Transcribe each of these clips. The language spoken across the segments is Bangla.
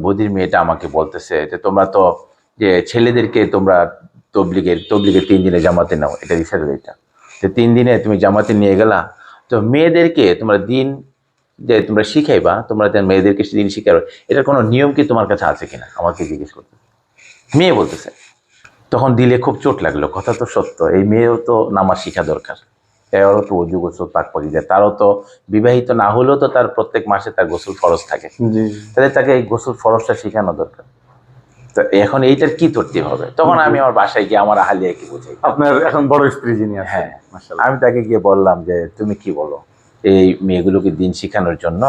বদির মেয়েটা আমাকে বলতেছে যে তোমরা তো যে ছেলেদেরকে তোমরা তবলিগের তবলিগের 3 দিনে জামাতে নাও, এটা ইশারা এটা যে 3 দিনে তুমি জামাতে নিয়ে গেলা, তো মেয়েদেরকে তোমরা দিন যে তোমরা শিখাইবা, তোমরা মেয়েদেরকে দিন শিখাবে, এটার কোনো নিয়ম কি তোমার কাছে আছে কিনা আমাকে জিজ্ঞেস করতে মেয়ে বলতেছে। তখন দিলে খুব চোট লাগলো, কথা তো সত্য, এই মেয়েও তো নামাজ শিখা দরকার, এরও তো অজু গোসল পাক পরিয়ে, তারও তো বিবাহিত না হলেও তো তার প্রত্যেক মাসে তার গোসল ফরজ থাকে, জি তাহলে তাকে এই গোসল ফরজটা শেখানো দরকার। তো এখন এইটার কি তরতিব হবে? তখন আমি আমার বাসায় গিয়ে আমার আহালিয়াকে বুঝাই। আপনার এখন বড় স্ত্রী যিনি আছেন, হ্যাঁ, মাশাআল্লাহ। আমি তাকে গিয়ে বললাম যে তুমি কি বলো, এই মেয়েগুলোকে দিন শিখানোর জন্য,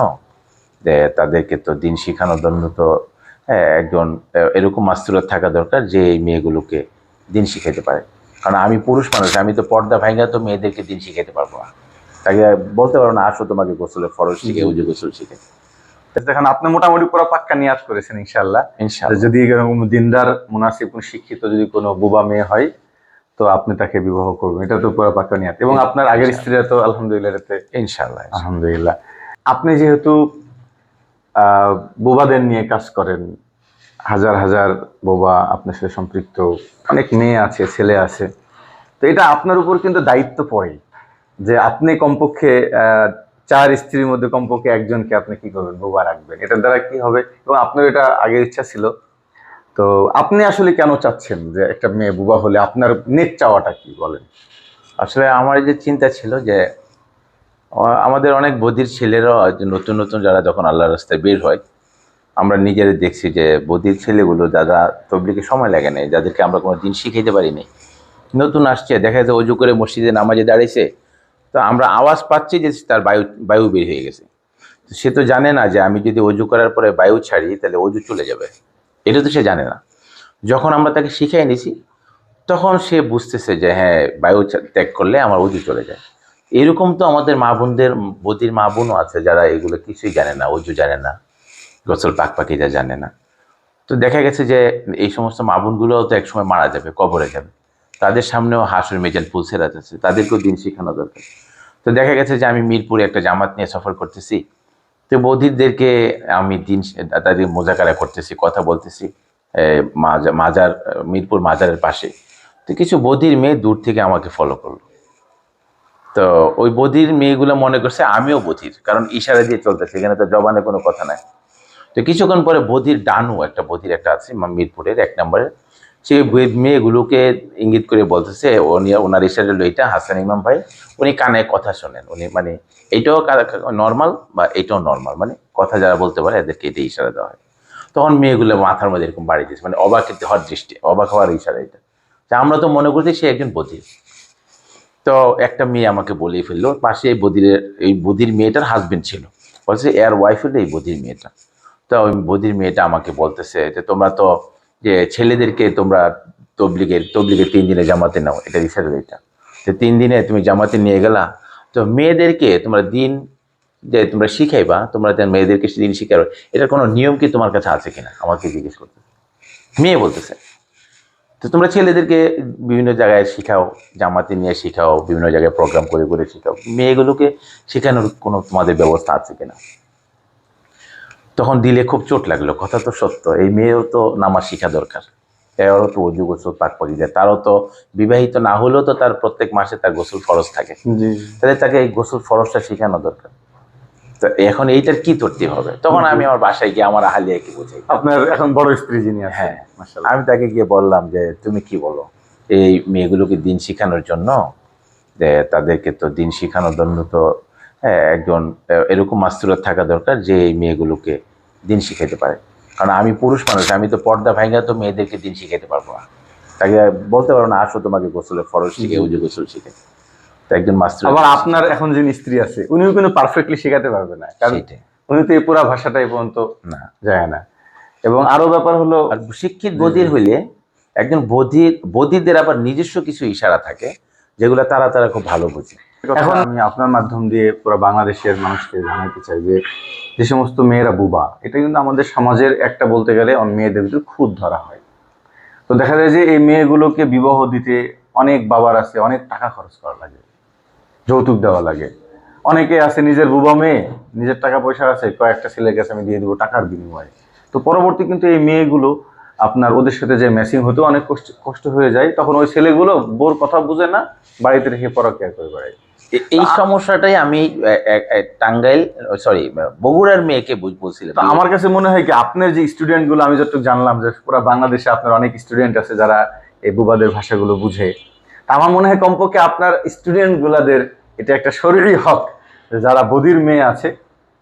যে তাদেরকে তো দিন শিখানোর জন্য তো একজন এরকম মাস্তুরাত থাকা দরকার যে এই মেয়েগুলোকে দিন শিখাইতে পারে, কারণ আমি পুরুষ মানুষ, আমি তো পর্দা ভাঙা তো মেয়েদেরকে দিন শিখাইতে পারবো না, তাকে বলতে পারবো না আসো তোমাকে গোসলের ফরজ শিখে উজু গোসল শিখে। দেখেন আপনি মোটামুটি পুরো পাক্কা নিয়াত করেছেন ইনশাআল্লাহ, ইনশাআল্লাহ। যদি এরকম দিনদার মুনাসিব কোন শিক্ষিত যদি কোনো বুবা মেয়ে হয় তো আপনি তাকে বিবাহ করবেন, এটা তো পুরো পাক্কা নিয়াত। এবং আপনার আগের স্ত্রীরা তো আলহামদুলিল্লাহ এতে ইনশাআল্লাহ। আলহামদুলিল্লাহ। আপনি যেহেতু বোবাদের নিয়ে কাজ করেন, হাজার হাজার বোবা আপনার সাথে সম্পৃক্ত, অনেক মেয়ে আছে ছেলে আছে, তো এটা আপনার উপর কিন্তু দায়িত্ব পড়ে যে আপনি কমপক্ষে 4 স্ত্রীর মধ্যে কমপক্ষে একজনকে আপনি কি করবেন, বোবা রাখবেন। এটার দ্বারা কি হবে, এবং আপনার এটা আগের ইচ্ছা ছিল, তো আপনি আসলে কেন চাচ্ছেন যে একটা মেয়ে বোবা হলে আপনার নেট চাওয়াটা কি বলেন? আসলে আমার যে চিন্তা ছিল যে আমাদের অনেক বধির ছেলেরা যে নতুন নতুন যারা যখন আল্লাহর রাস্তায় বের হয়, আমরা নিজেরা দেখছি যে বধির ছেলেগুলো যারা তবলিগে সময় লাগে নাই, যাদেরকে আমরা কোনো দিন শিখাইতে পারিনি, নতুন আসছে, দেখা যাচ্ছে অজু করে মসজিদে নামাজে দাঁড়িয়েছে, তো আমরা আওয়াজ পাচ্ছি যে তার বায়ু বায়ু বের হয়ে গেছে, তো সে তো জানে না যে আমি যদি অজু করার পরে বায়ু ছাড়ি তাহলে অজু চলে যাবে, এটা তো সে জানে না। যখন আমরা তাকে শিখাই নিছি তখন সে বুঝতেছে যে হ্যাঁ, বায়ু ত্যাগ করলে আমার অজু চলে যায়। এরকম তো আমাদের মা বোনদের, বদির মা বোনও আছে যারা এগুলো কিছুই জানে না, অজু জানে না, গোসল পাক পাকিজা জানে না। তো দেখা গেছে যে এই সমস্ত মা বোনগুলোও তো একসময় মারা যাবে, কবরে যাবে, তাদের সামনেও হাসুর মেজান ফুলসেরাত আছে, তাদেরকেও দিন শেখানো দরকার। তো দেখা গেছে যে আমি মিরপুরে একটা জামাত নিয়ে সফর করতেছি, তো বধিরদেরকে আমি দিন তাদের মোজাকারা করতেছি, কথা বলতেছি মাজার, মিরপুর মাজারের পাশে। তো কিছু বধির মেয়ে দূর থেকে আমাকে ফলো করলো, তো ওই বধির মেয়েগুলো মনে করছে আমিও বধির, কারণ ইশারা দিয়ে চলতেছে, এখানে তো জবানে কোনো কথা নাই। তো কিছুক্ষণ পরে বধির ডানু, একটা বধির একটা আছে মিরপুরের 1 নম্বরের, সেই মেয়েগুলোকে ইঙ্গিত করে বলতেছে উনি, ওনার ইশারা হলো এইটা, হাসান ইমাম ভাই, উনি কানে কথা শোনেন, উনি মানে এইটাও নর্মাল বা এইটাও নর্মাল, মানে কথা যারা বলতে পারে এদেরকে এটাই ইশারা দেওয়া হয়। তখন মেয়েগুলো মাথার মধ্যে এরকম বাড়ি দিচ্ছে, মানে অবাক হওয়ার দৃষ্টি, অবাক হওয়ার ইশারা এটা, তা আমরা তো মনে করছি সে একজন বধির। তো একটা মেয়ে আমাকে বলেই ফেললো, পাশে এই বধিরের, এই বধির মেয়েটার হাজবেন্ড ছিল, বলছে এর ওয়াইফ হলো এই বধির মেয়েটা। তো ওই বধির মেয়েটা আমাকে বলতেছে যে তোমরা তো যে ছেলেদেরকে তোমরা তবলিগের 3 দিনে জামাতে নাও, এটা ইশারা এটা যে 3 দিনে তুমি জামাতে নিয়ে গেলা, তো মেয়েদেরকে তোমরা দিন যে তোমরা শিখাইবা, তোমরা মেয়েদেরকে দিন শিখাবে, এটার কোনো নিয়ম কি তোমার কাছে আছে কিনা আমাকে জিজ্ঞেস করতে মেয়ে বলতেছে। তো তোমরা ছেলেদেরকে বিভিন্ন জায়গায় শিখাও, জামাতে নিয়ে শিখাও, বিভিন্ন জায়গায় প্রোগ্রাম করে করে শিখাও, মেয়েগুলোকে শেখানোর কোনো তোমাদের ব্যবস্থা আছে কিনা। তখন দিলে খুব চোট লাগলো, কথা তো সত্য, এই মেয়েও তো নামাজ শিখা দরকার, এরও তো অজু গোসল পাক পরিয়ে, তারও তো বিবাহিত না হলেও তো তার প্রত্যেক মাসে তার গোসল ফরজ থাকে, জি তাহলে তাকে এই গোসল ফরজটা শেখানো দরকার। তো এখন এইটার কি তরতিব হবে? তখন আমি আমার বাসায় গিয়ে আমার আহালিয়াকে বুঝাই। আপনার এখন বড় স্ত্রী যিনি আছেন, হ্যাঁ, মাশাআল্লাহ। আমি তাকে গিয়ে বললাম যে তুমি কি বলো, এই মেয়েগুলোকে দিন শিখানোর জন্য, যে তাদেরকে তো দিন শিখানোর জন্য তো একজন এরকম মাস্তুরাত থাকা দরকার যে এই মেয়েগুলোকে দিন শিখাইতে পারে, কারণ আমি পুরুষ মানুষ, আমি তো পর্দা ভাঙা তো মেয়েদেরকে দিন শিখাইতে পারবো না, তাকে বলতে পারবো না আসো তোমাকে গোসলের ফরজ শিখে উজু গোসল শিখে, তো একজন মাস্তুরাত। আবার আপনার এখন যিনি স্ত্রী আছে উনিও কিন্তু পারফেক্টলি শেখাতে পারবে না, কারণ সেইটাই উনি তো এই পুরা ভাষাটা এই পর্যন্ত না। যায় না। এবং আরো ব্যাপার হলো, আর শিক্ষিত বধির হইলে একজন বধিরদের আবার নিজস্ব কিছু ইশারা থাকে যেগুলো তারা তারা খুব ভালো বোঝে। এখন আমি আপনার মাধ্যম দিয়ে পুরো বাংলাদেশের মানুষকে জানাতে চাই যে যে সমস্ত মেয়েরা বুবা, এটা কিন্তু আমাদের সমাজের একটা বলতে গেলে মেয়েদের ভিতরে খুদ ধরা হয়। তো দেখা যায় যে এই মেয়েগুলোকে বিবাহ দিতে অনেক বাবার আছে, অনেক টাকা খরচ করা লাগে, যৌতুক দেওয়া লাগে। অনেকে আছে নিজের বুবা মেয়ে, নিজের টাকা পয়সা আছে, কয়েকটা ছেলের কাছে আমি দিয়ে দিব টাকার বিনিময়ে, তো পরবর্তী কিন্তু এই মেয়েগুলো আপনার ওদের সাথে যে ম্যাচিং হতে অনেক কষ্ট কষ্ট হয়ে যায়, তখন ওই ছেলেগুলো বোর কথা বুঝে না, বাড়িতে রেখে পরকীয়া করে বেড়ায়। এই সমস্যাটাই আমি টাঙ্গাইল, সরি, বগুড়ার মেয়েকে বলছিলাম। তো আমার কাছে মনে হয় কি, আপনার যে স্টুডেন্ট গুলো, আমি যতটুকু জানলাম যে পুরো বাংলাদেশে আপনার অনেক স্টুডেন্ট আছে যারা এই বুবাদের ভাষাগুলো বুঝে। তা আমার মনে হয় কমপক্ষে আপনার স্টুডেন্ট গুলাদের এটা একটা শরীরী হক যে যারা বদির মেয়ে আছে,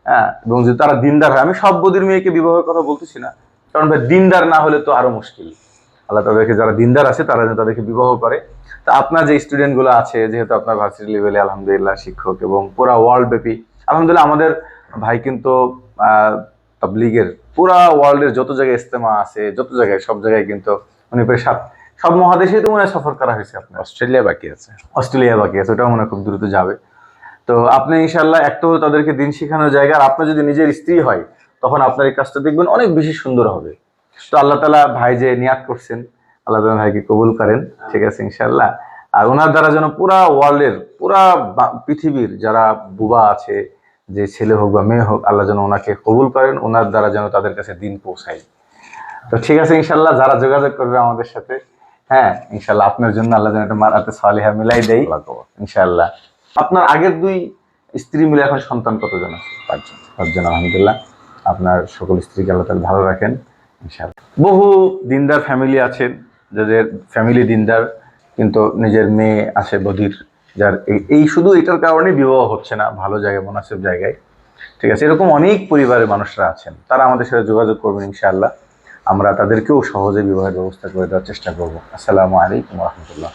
হ্যাঁ, এবং যদি তারা দিনদার হয়, আমি সব বদির মেয়েকে বিবাহের কথা বলতেছি না, কারণ ভাই দিনদার না হলে তো আরো মুশকিল। আল্লাহ তাদেরকে, যারা দিনদার আছে তারা যেন তাদেরকে বিবাহ করে। তা আপনার যে স্টুডেন্ট গুলো আছে, যেহেতু আপনার ভার্সিটি লেভেলে আলহামদুলিল্লাহ শিক্ষক এবং পুরা ওয়ার্ল্ড ব্যাপী, আলহামদুলিল্লাহ আমাদের ভাই কিন্তু তাবলীগের পুরা ওয়ার্ল্ডের যত জায়গায় ইস্তেমা আছে, যত জায়গায়, সব জায়গায় কিন্তু উনি প্রায় সব মহাদেশেই তো মনে হয় সফর করা হয়েছে আপনার। অস্ট্রেলিয়া বাকি আছে। অস্ট্রেলিয়া বাকি আছে, ওটাও মনে হয় খুব দ্রুত যাবে। তো আপনি ইনশাল্লাহ একটা তো তাদেরকে দিন শেখানোর জায়গা, আর আপনার যদি নিজের স্ত্রী হয় তখন আপনার এই কাজটা দেখবেন অনেক বেশি সুন্দর হবে। তো আল্লাহ তালা ভাই যে নিয়াত করছেন, আল্লাহ তালা ভাইকে কবুল করেন, ঠিক আছে ইনশাল্লাহ। আর ওনার দ্বারা যেন পুরা ওয়ার্ল্ডের, পুরা পৃথিবীর যারা বুবা আছে, যে ছেলে হোক বা মেয়ে হোক, আল্লাহ যেন ওনাকে কবুল করেন, ওনার দ্বারা যেন তাদের কাছে দিন পৌঁছায়। তো ঠিক আছে ইনশাল্লাহ, যারা যোগাযোগ করবে আমাদের সাথে, হ্যাঁ ইনশাল্লাহ আপনার জন্য আল্লাহ যেন একটা মারাতে সালিহা মিলাই দেয় ইনশাল্লাহ। আপনার আগের দুই স্ত্রী মিলে এখন সন্তান কতজন আছে? 5 জন। 5 জন, আলহামদুলিল্লাহ। আপনার সকল স্ত্রীকে আল্লাহ তাআলা ভালো রাখেন ইনশাল্লাহ। বহু দিনদার ফ্যামিলি আছেন, যাদের ফ্যামিলি দিনদার, কিন্তু নিজের মেয়ে আছে বধির, যার এই শুধু এটার কারণে বিবাহ হচ্ছে না ভালো জায়গায়, মুনাসিব জায়গায়, ঠিক আছে। এরকম অনেক পরিবারের মানুষরা আছেন, তারা আমাদের সাথে যোগাযোগ করবেন ইনশাআল্লাহ, আমরা তাদেরকেও সহজে বিবাহের ব্যবস্থা করে দেওয়ার চেষ্টা করব। আসসালামু আলাইকুম ওয়া রাহমাতুল্লাহ।